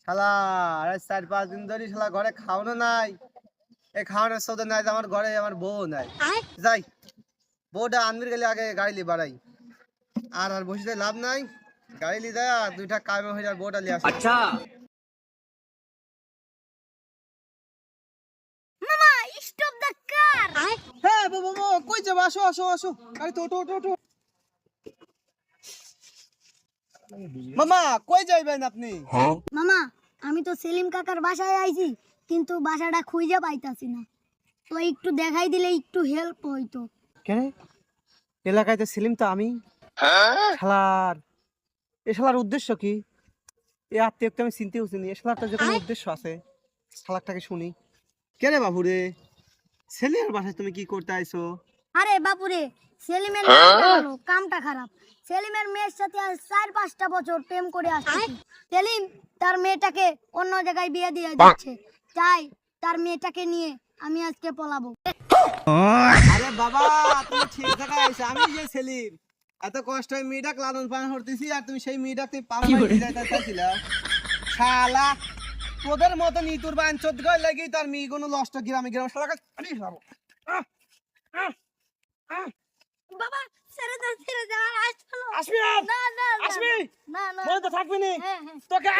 শালা আরে 4-5 দিন ধরে শালা ঘরে খাওয়ানো নাই। এই খাওয়ানোর সৌদা নাই যে আমার ঘরে আমার বউ নাই। যাই বউটা আনবির গেলে আগে গাড়ি লি বাড়াই। আর আর বসে লাভ নাই, গাড়ি লি যায় আর দুইটা কামে হয়ে যায় বউটা লিয়ে আসে। अच्छा মামা স্টপ দ্য কার। হ্যাঁ বাবা কই যাবো, আসো আসো আসো, গাড়ি তো ওঠো ওঠো ওঠো। মামা কই যাইবেন আপনি? মামা আমি তো সেলিম কাকার বাসায় আইছি, কিন্তু বাসাটা খুঁজে পাইতাছি না। তো একটু দেখাই দিলে একটু হেল্প হইতো। কেন এলাকায় তো সেলিম তো আমি। শালার এ শালার উদ্দেশ্য কি? এ আত্মীয়কে আমি চিনতেও চিনি, এ শালারটা যে কোনো উদ্দেশ্য আছে। শালারটাকে শুনি। কে রে বাবু রে, ছেলের বাসায় তুমি কি করতে আইছো? আরে বাপুরে, সেলিমের নামটা ভালো, কামটা খারাপ। সেলিমের মেয়ের সাথে আজ 4-5টা বছর প্রেম করে আসছে। সেলিম তার মেয়েটাকে অন্য জায়গায় বিয়ে দিয়ে দিচ্ছে, তাই তার মেয়েটাকে নিয়ে আমি আজকে পলাবো। আরে বাবা তুমি ঠিক জায়গায় আইছো, আমি যে সেলিম। এত কষ্ট হয় মেয়েটাকে লালন পালন করতেছি আর তুমি সেই মেয়েটাকে তুমি পাম পাই যাইতাছিলা। শালা তোদের মতো নিতুর বাঞ্চত গয় লাগি তার মেয়ে কোনো নষ্ট গ্রামে গ্রামে শালাকে আরে শালা। বাবা ছেড়ে দাও, ছেড়ে দাও, আর আসছো না। আসবি আর? না না না, আসবি? না না। মনে তো থাকবি নি হ্যাঁ হ্যাঁ। তোকে